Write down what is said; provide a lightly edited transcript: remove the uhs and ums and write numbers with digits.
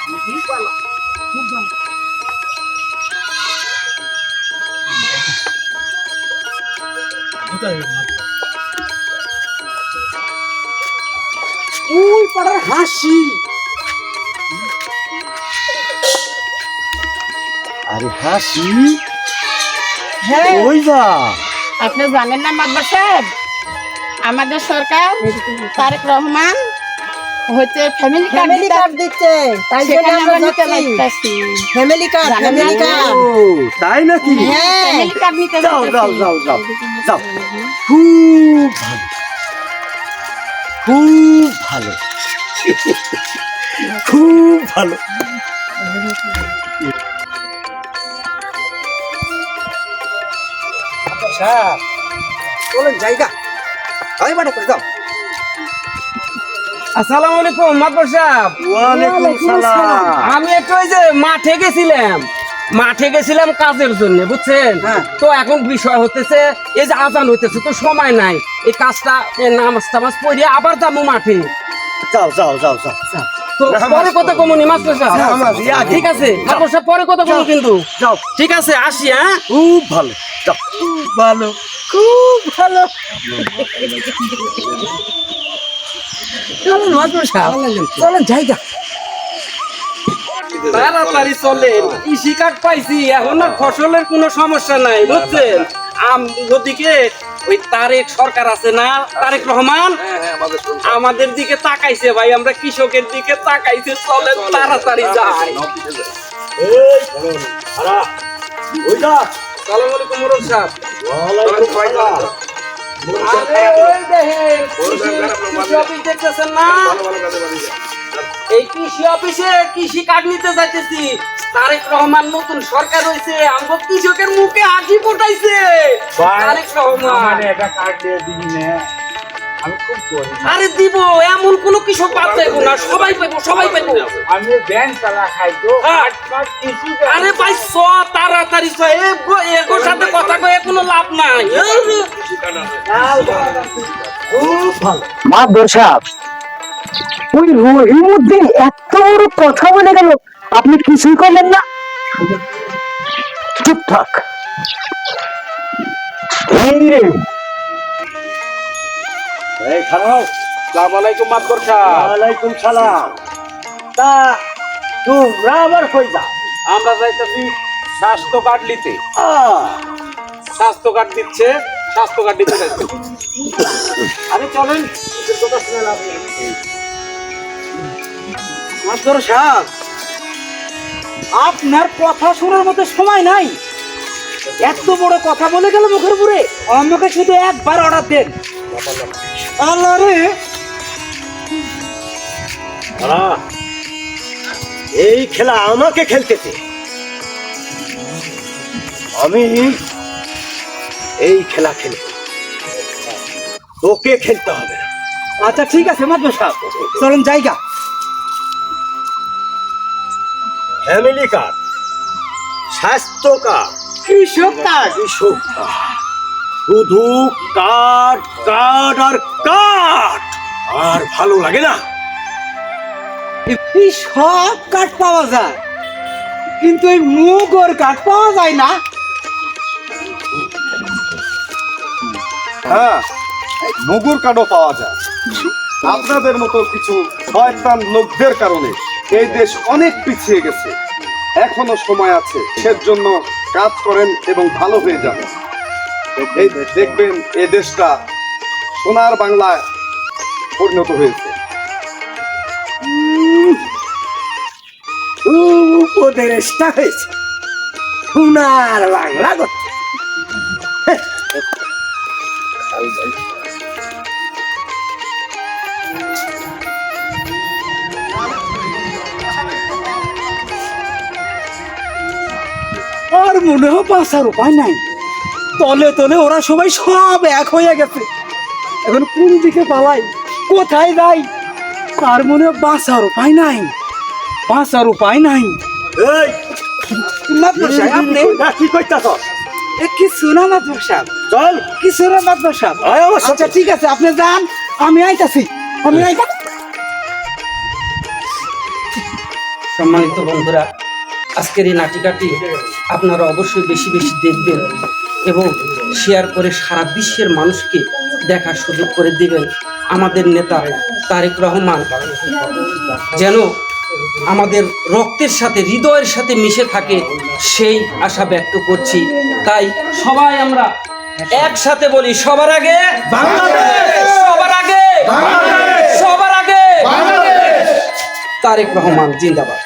ওই পাড়ার হাসি, আরে হাসি হ্যাঁ, ওই যা। আপনি জানেন না মাদবর সাহেব, আমাদের সরকার তারেক রহমান হচ্ছে ফ্যামিলি কার্ড দিচ্ছে, তাই জন্য আমরা যাচ্ছি। ফ্যামিলি কার্ড ও তাই নাকি? হ্যাঁ, ফ্যামিলি কার্ড নিতে যাও যাও যাচ্ছি। যাও যাও যাও, খুব ভালো, খুব ভালো, খুব ভালো। চলেন জায়গা, আমি বাড়ি করে যাও। আসসালামু আলাইকুম মাদবর সাহেব। ওয়ালাইকুম সালাম। আমি একটু ওই যে মাঠে গেছিলাম কাজের জন্য, বুঝছেন? হ্যাঁ। তো এখন বিষয় হতেছে এই যে আজান হইতেছে, তো সময় নাই এই কাজটা নামাজ টামাজ পড়িয়ে আবার যাবো মাঠে। যাও যাও যাও যাও যাও। তো পরে কথা কমুনি মাদবর সাহেব। নামাজ, ইয়া, ঠিক আছে মাদবর সাহেব, পরে কথা কমু কিন্তু। যাও, ঠিক আছে, আসি। হ্যাঁ, খুব ভালো, যাও, খুব ভালো, খুব ভালো। চলেন মাদবর সাহেব, চলেন জায়গা। তাড়াতাড়ি চলেন, কৃষি কার্ড পাইছি, এখন আর ফসলের কোনো সমস্যা নাই, বুঝছেন? ওদিকে ওই তারেক সরকার আছে না, তারেক রহমান, আমাদের দিকে তাকাইছে ভাই, আমরা কৃষকের দিকে তাকাইছে। চলেন তাড়াতাড়ি যাই। আসসালামু আলাইকুম মোরল সাহেব। আরে ওই দেখেন, কৃষি অফিস দেখতেছেন না? এই কৃষি অফিসে কৃষি কার্ড নিতে যাইতেছি। তারেক রহমান নতুন সরকার হয়েছে, আমগো কৃষকের মুখে হাসি ফোটাইছে তারেক রহমান। আরে দিব, এমন কোন কৃষক বাদ যাইবো না, সবাই পাইবো, সবাই পাইবো। আরে ভাই চ, তাড়াতাড়ি চ, এগোর সাথে কথা কয়ে কোনো লাভ নাই। মাদবর সাহেব, ওই রহিমউদ্দিন এত বড় কথা বলে গেল, আপনি কিছুই করলেন না? চুপ থাক। এই খারাপ। আসসালামু আলাইকুম মাদবর সাহেব। ওয়ালাইকুম সালাম। তা তোমরা আবার কই যাও? আমরা যাইতেছি স্বাস্থ্য কার্ড নিতে। আহ, স্বাস্থ্য কার্ড দিচ্ছে, স্বাস্থ্য কার্ড দিতে যাচ্ছে। আরে চলেন। মাদবর সাহেব, আপনার কথা শোনার মতো সময় নাই। এত বড় কথা বলে গেল মুখের উপরে। আমাকে শুধু একবার অর্ডার দেন। আল্লাহ রে, খারাপ। এই খেলা আমাকে খেলতেছে, আমি এই খেলা খেলব, তোকে খেলতে হবে না। আচ্ছা ঠিক আছে মাদবর সাহেব, চলেন জায়গা। ফ্যামিলি কার্ড, স্বাস্থ্য কার্ড, কৃষক কার্ড, কৃষক কার্ড, শুধু কার্ড কার্ড আর কার্ড। আর ভালো লাগে না। এই সব কাঠ পাওয়া যায়, কিন্তু এই মুগর কাঠ পাওয়া যায় না। হ্যাঁ, মুগুর কাঠও পাওয়া যায়। আপনাদের মতো কিছু শয়তান লোকদের কারণে এই দেশ অনেক পিছিয়ে গেছে। এখনো সময় আছে, সেজন্য কাজ করেন এবং ভালো হয়ে যাবেন। এই দেখবেন এই দেশটা সোনার বাংলায় পরিণত হয়েছে। উপদেশটা হয়েছে সোনার বাংলা করতে। আর মনে হয় বাঁচার উপায় নাই। তলে তলে ওরা সবাই সব এক হয়ে গেছে। এখন কোন দিকে পালাই, কোথায় যাই, আর মনে হয় বাঁচার উপায় নাই, বাঁচার উপায় নাই। এই মাদবর সাহেব, আপনি কি কইতাছ? কিছু না মাদবর সাহেব, চল, কিছু না মাদবর সাহেব। আয় আমার সাথে। আচ্ছা ঠিক আছে, আপনি যান, আমি আইতাছি, আমি আইতা। সম্মানিত বন্ধুরা, আজকের এই নাটিকাটি আপনারা অবশ্যই বেশি বেশি দেখবেন এবং শেয়ার করে সারা বিশ্বের মানুষকে দেখার সুযোগ করে দিবেন। আমাদের নেতা তারেক রহমান যেন আমাদের রক্তের সাথে, হৃদয়ের সাথে মিশে থাকে, সেই আশা ব্যক্ত করছি। তাই সবাই আমরা একসাথে বলি, সবার আগে বাংলাদেশ, সবার আগে বাংলাদেশ, সবার আগে বাংলাদেশ। তারেক রহমান জিন্দাবাদ।